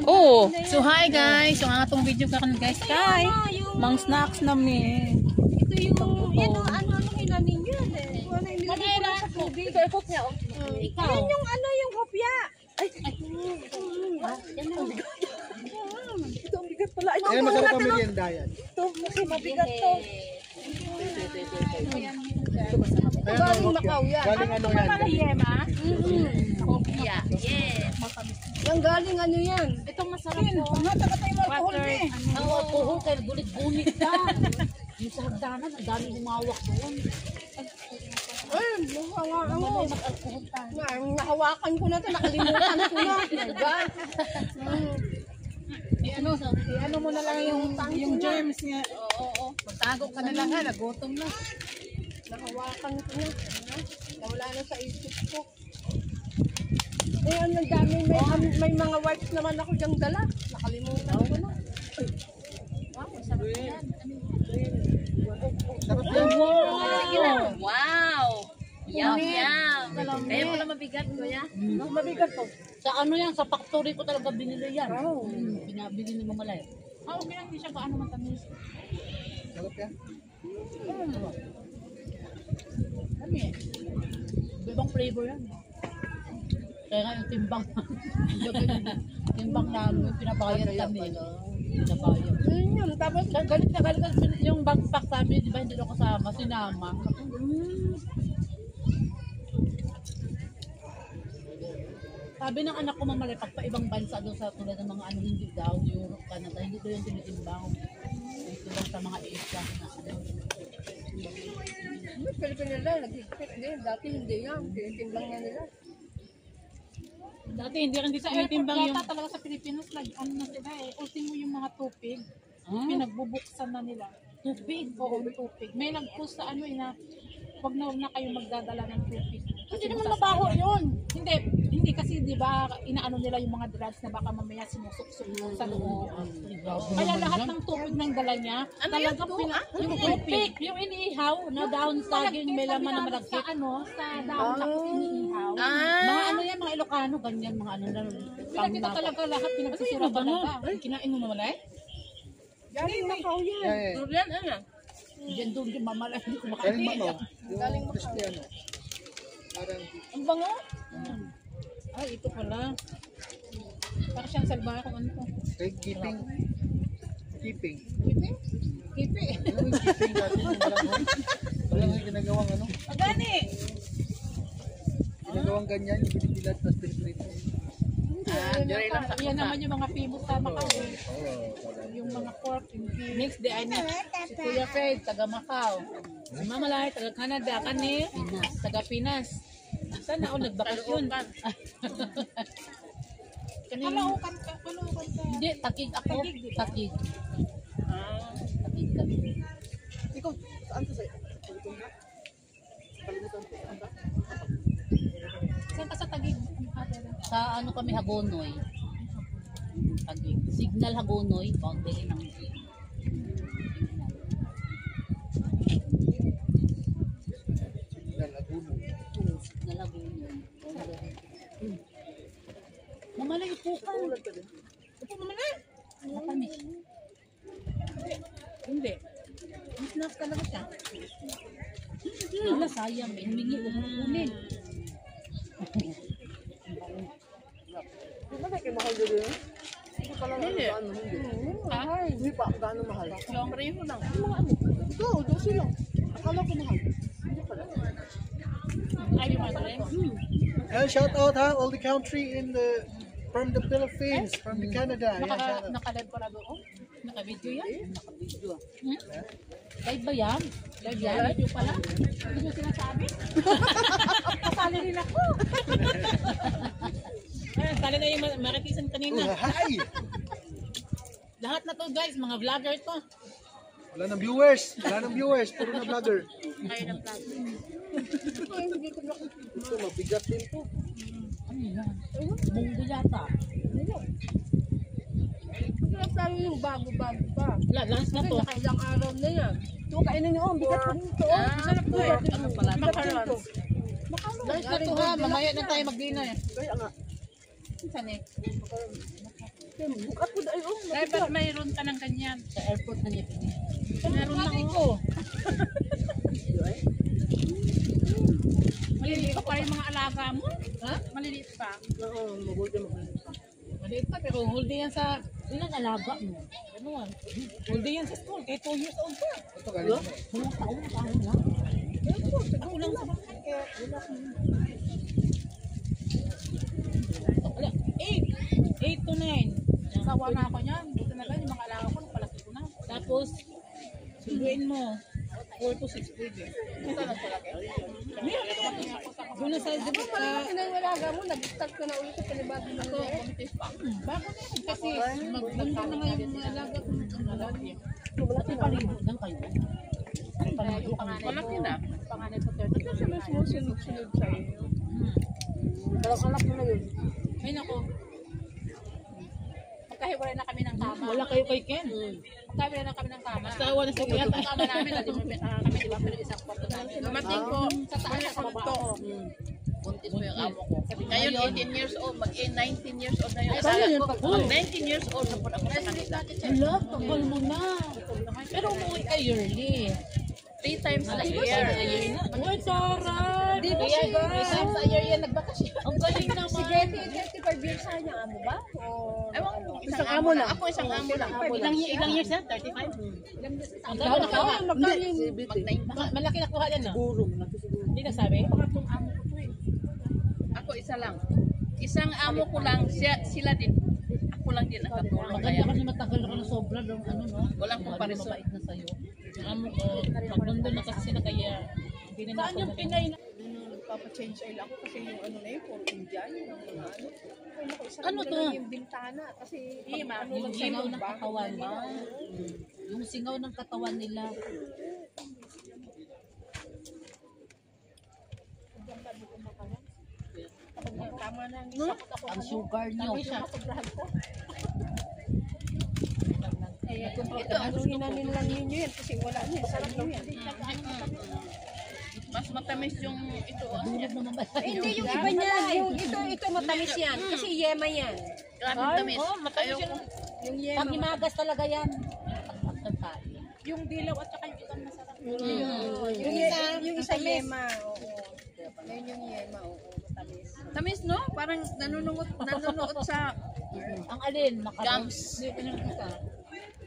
Oh, so hi guys. So ang atong video karon guys kay mang snacks namin. Ito yung ano hila ninyo eh. Madera ko. Ito ikot niya oh. Ikaw. Yan yung yung hopya. Ay. Yan ang bigat. Ito ang bigat pala. Ay, masarap ang merienda yan. Ito kasi mabigat to. Galing Macau yan. Galing ano yan? Yema? Hopya. Yes. Yung galing ano yan? Itong masarap po. Pangataka tayo mo alcohol eh. Ang alcohol kaya gulit-gunit ka. Yung sa hagdanan, ang dami humawak doon. Ay, mag-alcohol tayo. Nahawakan ko na ito, nakalimutan ko na. Ano mo na lang yung germs niya. Oo. Pagtago ka na lang ha, nagutom na. Nahawakan ko na. Nawala na sa isip ko. Ayan, ang dami. May mga wipes naman ako diyang dala. Nakalimutan ko na. Wow, masarap yan. Wow! Yum, yum! Kaya pala mabigat ko yan. Mabigat po. Sa ano yan, sa factory ko talaga binili yan. Pinabili ni Mama Lai. Okay lang, hindi siya gaano matamis. Sarap yan. Kami eh. Ibang flavor yan. Kaya nga yung timbang. Timbang namin, pinabayad kami. Pinabayad. Yun, tapos Galit na galit yung backpack sabi, di ba hindi daw kasama, sinama. Sabi ng anak ko Mama Lai, pagpa ibang bansa doon sa tulad ng mga ano hindi daw, Europe, Canada, hindi daw yung tinitimbang. Ito lang sa mga Asia na ano. Pilipinas nila, nag-higpit din. Dati hindi yan. Tinitimbang niya nila. Dati hindi rin sa timbang yung talaga sa Pilipinas ano na sila eh. Ultimo yung mga tupig. Pinagbubuksan na nila. Tupig? Oo, tupig. May nag-post sa ano na wag na kayo magdadala ng tupig. Hindi naman mabaho yun. Hindi kasi di ba inaano nila yung mga drugs na baka mamaya sinusuksok sa loob. Kaya lahat ng tupig ng dala niya, talagang yung tupig, yung iniihaw na dahon saging may laman na malagkit. Sa dahon tapos iniihaw. Mga ano yan, mga Ilocano, ganyan, mga ano na. Pinakita talaga lahat, pinagsasura talaga. Kinain mo Mama Lai? Galing Macau yan. Yan, ano? Diyan doon yung Mama Lai, hindi ko Galing makakita. ano? Galing Yung crispy ano? Parang Ang bango? Ay, ito pala. Para siyang salbahe kung ano to. keeping. Keeping. Kipi. Ano yung keeping natin? Walang ginagawang ano? Agani! Ginagawang ganyan, yung binibilat, tapos piniprito. Yan naman yung mga pimos sa Macau. Yung mga pork, yung mix de ano. Si Kuya Fred, taga Macau. Si Mama Lai, taga Canada. Kani, taga Pinas. Saan ako nagbakasyon? Kalaukan ka. Hindi, takig ako. Takig. Takig kami. Ikaw, saan to sa'yo? Saan ka sa Tagig? Sa ano kami, Hagonoy. Tagig. Signal Hagonoy, boundary ng Signal Hagonoy. Mama Lai, upo ka. Ito naman na. Matamis. Hindi. Mas nas talaga siya. Wala, sayang. May humingi ko kukunin. Di ba kayo mahal din yun? Hindi pala na ano, hindi. Hindi pa gaano mahal. Yung remo lang. Mga ano? Ito, dosi lang. Akala ko mahal. Hindi pala. Ay, yung mga remo. And shout out ha, all the country from the Philippines, from the Canada. Yeah, shout out. Naka-live pala doon. Naka-video yan. Naka-video. Live ba yan? Live yan. Video pala. Hindi nyo sinasabi. Kasali rin ako. Kasali na yung maritisan kanina. Hi! Lahat na to guys, mga vlogger to. Wala nang viewers. Wala nang viewers. Puro na vlogger. Kayo ng vlogger. Ito, mabigat din to. Ano yan? Munggo yata. Masarap tayo yung bago-bago pa. Last na Kasi to. nakailang araw na yan. Ito, kainin nyo. Bigat pa rin ito. Masarap to eh. Ano pala? Macarons. Last na to ha, mamaya na tayo mag-dinner. Kaya nga. Saan eh? Bukat po dahil Dapat mayroon ka ng ganyan. Sa airport na niya pinili. Meron lang ako. Maliliit pa yung mga alaga mo. Ha? Maliliit pa. Oo, mabuti mo. Maliit pa pero holding yan sa ilang alaga mo. Ano yan? Holding yan sa school. Kaya 2 years old pa. Ito galing mo. Mga taon na. Ako lang sa bahay. Kaya wala akong... Wala. 8 to 9. Sawa na ako niyan. Buti na lang yung mga alaga ko, napalaki ko na. Tapos, sunduin mo. 4 to 6 pwede. Ito lang palaki. Doon na sa, di ba sa... Pinangalaga mo, nag-start ka na ulit sa panibago na Ito, kumitis pa. Bago na yun kasi magmundo na nga yung mga alaga ko. Kasi paligo lang kayo. Ano paligo kami? Malaki na. Panganay ko 30. Kasi mas mo sunod-sunod sa'yo. Anak mo na yun. Ay nako, Magkahiwalay na kami ng kama. wala kayo kay Ken. Magkahiwalay na kami ng kama. Asawa na si Kuya. Yung kama namin, kami di ba pinag-isang kwarto namin. Dumating ko sa taas sa baba. Buntis mo yung amo ko. Ngayon, 18 years old, mag-19 years old na yung Ay, asawa yun ko. pa po. Mag 19 years old na po ako sa kanila. Hala, tagal mo na. Pero umuwi ka yearly. 3 times a Ay, year. Ay, Sarah. Di ba Kaya, siya? 3 times a year yan nagbakasyon. Ang galing Si naman. Betty, 35 years sa kanya, amo ba? O Ewan ko, Isang amo lang. Ako isang amo lang. Ilang years yan? 35? Ang galing na ka. Malaki na kuha yan, no? Siguro. Hindi na sabi? Ako isa lang. Isang amo ko lang, sila din. Ako lang din ang katulong. Maganda Kaya kasi matagal na ka na sobra ng ano, no? walang comparison. Mabait na sa'yo. Ang amo ko, magdundon na kasi sila kaya. Hindi na Saan yung Pinay na? Nagpapa-change oil ako kasi yung ano na yun, for Indian, yung mga ano. Ay, naku, isang Ano ano to? lang yung bintana. Kasi Ima, ano Yung lang sa singaw ng loob, katawan. Yung singaw ng katawan nila. Tama na. Sakot ako. Ang sugar nyo. Ito, ano hinanin lang ninyo yan kasi wala niya. Sarap lang yan. mas matamis yung ito. Dulog naman ba? Hindi, yung iba niya. Ito matamis yan. Kasi yema yan. Grabe tamis. Ayaw ko. Yung Pag yema. himagas talaga yan. Pagkakain. Yung dilaw at saka yung ibang masarap. Yung isa yema. Oo. Yan yung yema. Oo, matamis. Tamis, no? Parang nanunuot sa Ang alin? Makarang. gums.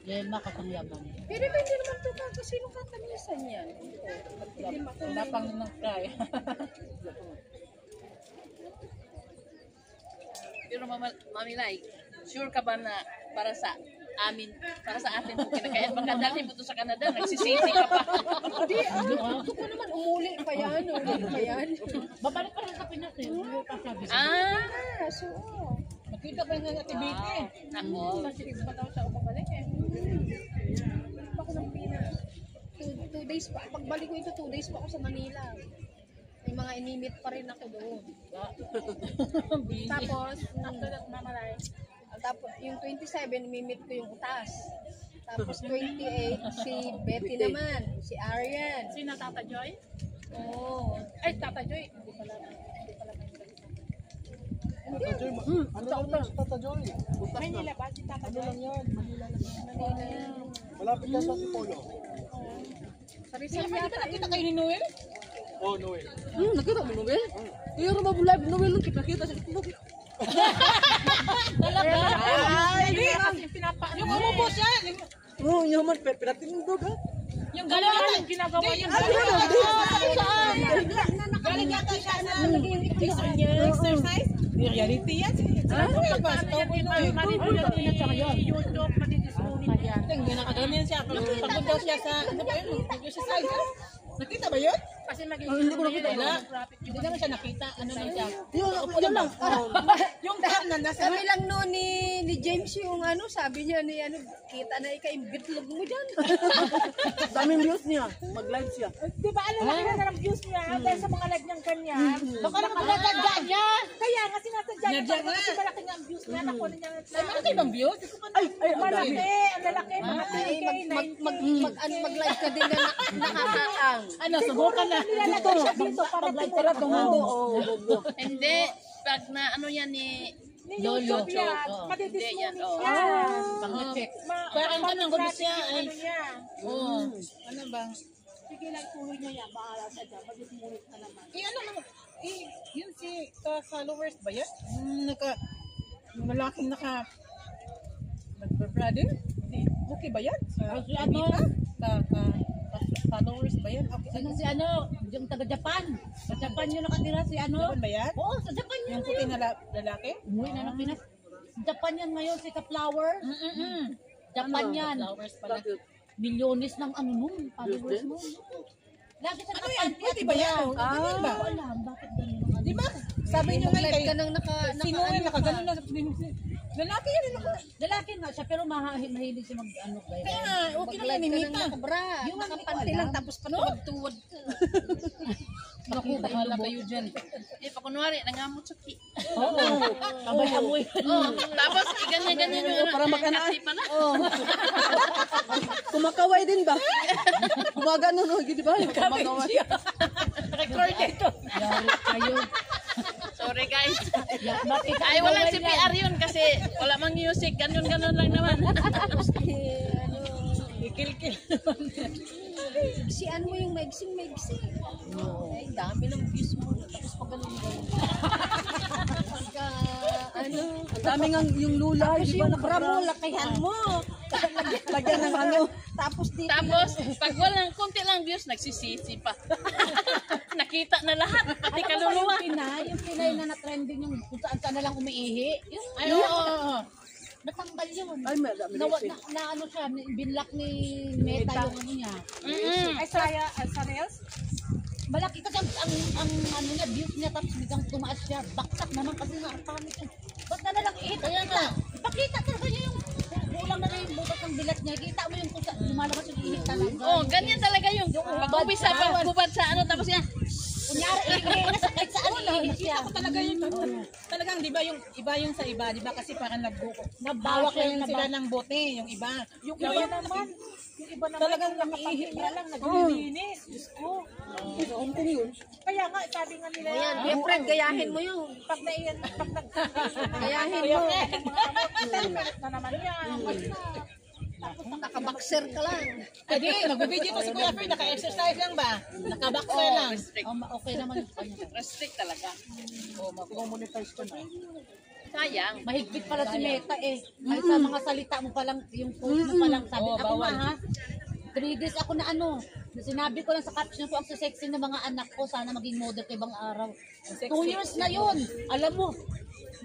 Yema kakangyaman. Pero hindi naman ito kasi nung katamisan yan. Hindi makulay. Wala pang nag-try. Pero Mamilay, sure ka ba na para sa atin po kinakain? Pagkadalhin mo to sa Canada, nagsisisi ka pa. Gusto ko naman umuli pa yan. Umuli pa yan. Babalik pa rin sa Pinas eh. Hindi pa sabi. Ah, So, Nakita pa yung activity eh. nako. Kasi ba daw siya umabalik eh. ako ng Pinas. 2 days pa. Pagbalik ko ito, 2 days pa ako sa Manila. May mga inimit pa rin ako doon. Tapos, After that, mamalay. tapos yung 27, imimit ko yung utas. Tapos 28, si Betty naman. Si Arian. Sino Tata Joy? Oo. Ay, Tata Joy. Hindi pala. Tata Joy, ano lang yan si Tata Joy? Manila ba si Tata Joy? Manila yan. Malapit ka sa Tipolo. Sa Rizal yata. Nakita kayo ni Noel? Oh, Noel. Nakita mo, Noel? Kaya rin ba live Noel nung kita sa Facebook? Talaga? Ay, kasi pinapa. Yung umubos yan. Oo, yung man, pinatinindog ha? Yung galing yata. Yung ginagawa niya. Galing yata siya sa exercise. Reality yan. YouTube, madidiskunin yan. Hindi nakaganin siya. Pagod daw siya sa, ano ba yun? Exercise. Nakita ba yun? Kasi Hindi ko nakita. Hindi naman siya nakita. Ano lang siya? Yun lang. Yung dam na nasa... Sabi lang no ni James yung ano, sabi niya ni ano, kita na ika-imbitlog mo dyan. Daming views niya. Mag-live siya. Di ba alam mo na ng views niya dahil sa mga live niyang ganyan? Baka naman natagda niya. Kaya nga sinasadya niya kasi malaki nga ang views niya. Nakuha niya Ay, malaki bang views? Ay, ang malaki, dami. ang lalaki, mga 10K, 9K. Mag-live ka din na nakakaang. Ano, subukan na. Nilalagay siya dito para Pag-live ka lang ng mundo. Hindi. Pag na ano yan ni Ni Lolo. YouTube yan. Oo. Madidismunin Hindi yan, oo. yan. Pang-check. Parang ka ng gusto siya, ay. Ano niya. Oo. Ano bang? Sige lang, tuloy niya yan. Bahala siya dyan. Madidismunin ka naman. Ano naman? Yun si ka-followers ba yan? Yung lalaking nag-brother? Okay ba yan? Si ano? Followers ba yan? Okay. Ano si ano? Yung taga-Japan. Sa Japan yun nakatira si ano? Japan ba yan? Oo, sa Japan yun Yung puti ngayon. na lalaki? Umuwi na ng Pinas. Sa Japan yan ngayon, si Ka-Flower. Japan yan. Flowers pala. Milyones ng ano nun, followers nun. Lagi sa Ano yan? Puti ba yan? Ganyan ba? Hindi ko alam, bakit ganyan ang ano? Di ba? Sabi niyo nga kay... nang Si Noel, nakaganon lang. Lalaki yan. Lalaki nga siya, pero mahilig siya mag-ano kaya. Kaya nga, okay naman ni Mita. Yung mga Panty lang tapos patuwad-tuwad ka. Naku, bahala kayo dyan. Pa kunwari, nangamot sa ki. Oo, kabay amoy. Oh, tapos, ganyan-ganyan yung Para mag-anaan. pala. Kumakaway din ba? Gumagano no, di ba? Yung kumakaway. Record ito. Yari kayo. Sorry guys. Bakit Ay, walang CPR yun kasi wala mang music. Ganun-ganun lang naman. Ikil-kil. Sian mo yung maigsing-maigsing. Ay, dami ng views mo. Tapos pag ganun. Pagka, ano, Ang dami nga yung lula, tapos di ba? yung bra mo, lakihan mo. Lagyan ng ano. Tapos dito. Tapos, pag walang konti lang views, nagsisisi pa. Nakita na lahat, pati kaluluwa. yung Pinay na na-trending yung kung saan na lang umiihi. Yung, Ay, oo. natanggal yun. Ay, madami Na ano siya, binlock ni Meta yung ano niya. Ay, sa Reels? Malaki kasi ang ano niya, views niya, tapos biglang tumaas siya. Baksak naman kasi nga, ang pangit yung, ba't na lang ihit? Kaya nga, ipakita talaga niya yung kulang na rin yung butas ng bilat niya. Kita mo yung kung saan lumalabas yung ihit talaga. Oh, ganyan talaga yung pag-ubisa pa, bubad sa ano, tapos yan. Kunyari, ihit sa kahit saan ihit siya. Ako talaga yun. Talagang, di ba, yung iba yung sa iba, di ba? Kasi parang Nabawak nagbawa yung sila ng bote, yung iba. Yung iba naman. Yung iba naman. Talagang nakapagpapit na lang, naglilinis. Diyos ko. Ang kung yun. Kaya nga, sabi nga nila, Ayan, boyfriend, gayahin mo yun. pag naiyan, pag Gayahin mo. nag-permanent na naman yan. Nakaboxer ka lang. Hindi, nag-video to si Kuya Fer, naka-exercise lang ba? Naka-boxer lang. Restrict. Okay naman yung kanya. Restrict talaga. Monetize ko na. Sayang. Mahigpit pala si Meta eh. Ay, sa mga salita mo palang, yung post mo palang sabi. Oo, Ako bawal. nga ha, 3 days ako na ano, sinabi ko lang sa caption ko, ang sexy ng mga anak ko, sana maging model kay ibang araw. 2 years na yun. Alam mo,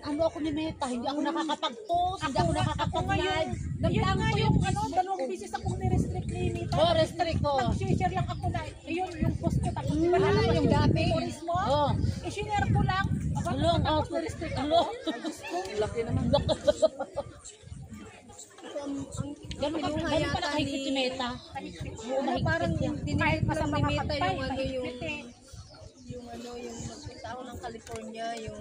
ano ako ni Meta, hindi ako nakakapag-post, hindi ako nakakapag-live. Yun nga yung ano, 2 beses akong ni-restrict limit. Oh, restrict ko. Nag-share lang ako na, yun yung post ko. Tapos di ba naman yung dati, mo, Oh, i-share ko lang. tulong, oh, tulong. Laki naman. Ganun pala kahigpit si Meta. Oo, mahigpit Parang siya. dinahil pa sa mga Meta pagpay, yung ano yung mahigpit eh. yung nagpunta ako ng California yung